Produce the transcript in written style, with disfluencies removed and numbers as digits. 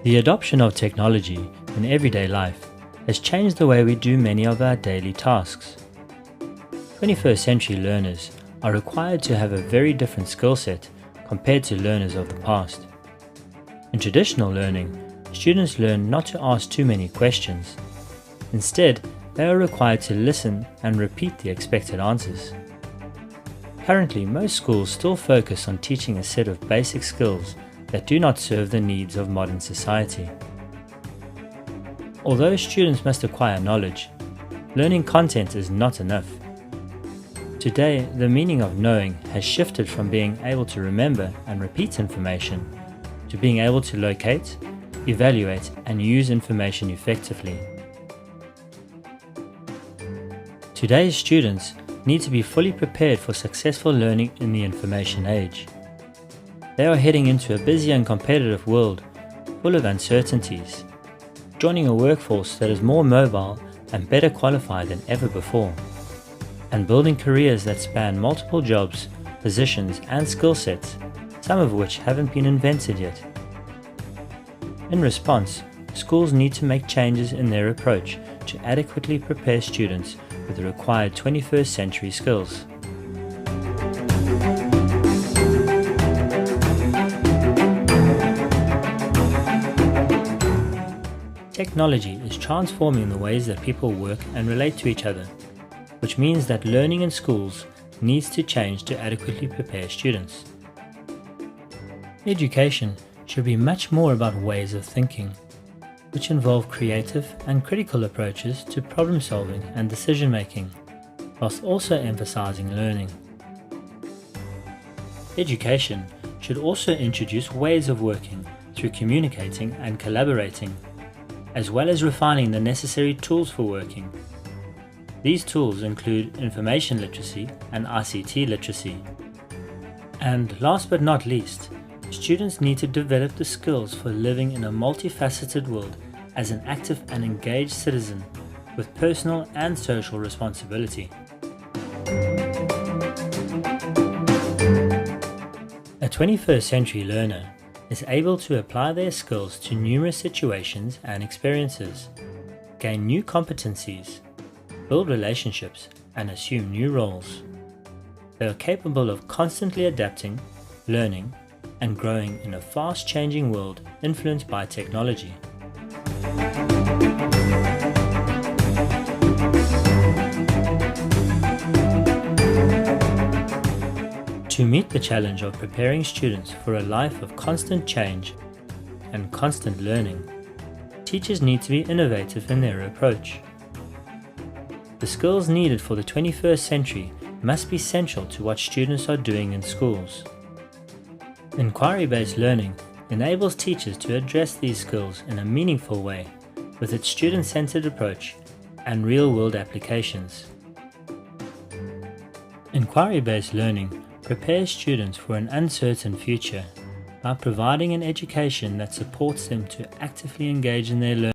The adoption of technology in everyday life has changed the way we do many of our daily tasks. 21st century learners are required to have a very different skill set compared to learners of the past. In traditional learning, students learn not to ask too many questions. Instead, they are required to listen and repeat the expected answers. Currently, most schools still focus on teaching a set of basic skills that do not serve the needs of modern society. Although students must acquire knowledge, learning content is not enough. Today, the meaning of knowing has shifted from being able to remember and repeat information to being able to locate, evaluate, and use information effectively. Today's students need to be fully prepared for successful learning in the information age. They are heading into a busy and competitive world full of uncertainties, joining a workforce that is more mobile and better qualified than ever before, and building careers that span multiple jobs, positions, and skill sets, some of which haven't been invented yet. In response, schools need to make changes in their approach to adequately prepare students with the required 21st century skills. Technology is transforming the ways that people work and relate to each other, which means that learning in schools needs to change to adequately prepare students. Education should be much more about ways of thinking, which involve creative and critical approaches to problem solving and decision making, whilst also emphasizing learning. Education should also introduce ways of working through communicating and collaborating, as well as refining the necessary tools for working. These tools include information literacy and ICT literacy. And last but not least, students need to develop the skills for living in a multifaceted world as an active and engaged citizen with personal and social responsibility. A 21st century learner is able to apply their skills to numerous situations and experiences, gain new competencies, build relationships, and assume new roles. They are capable of constantly adapting, learning, and growing in a fast-changing world influenced by technology. To meet the challenge of preparing students for a life of constant change and constant learning, teachers need to be innovative in their approach. The skills needed for the 21st century must be central to what students are doing in schools. Inquiry-based learning enables teachers to address these skills in a meaningful way with its student-centered approach and real-world applications. Inquiry-based learning prepares students for an uncertain future by providing an education that supports them to actively engage in their learning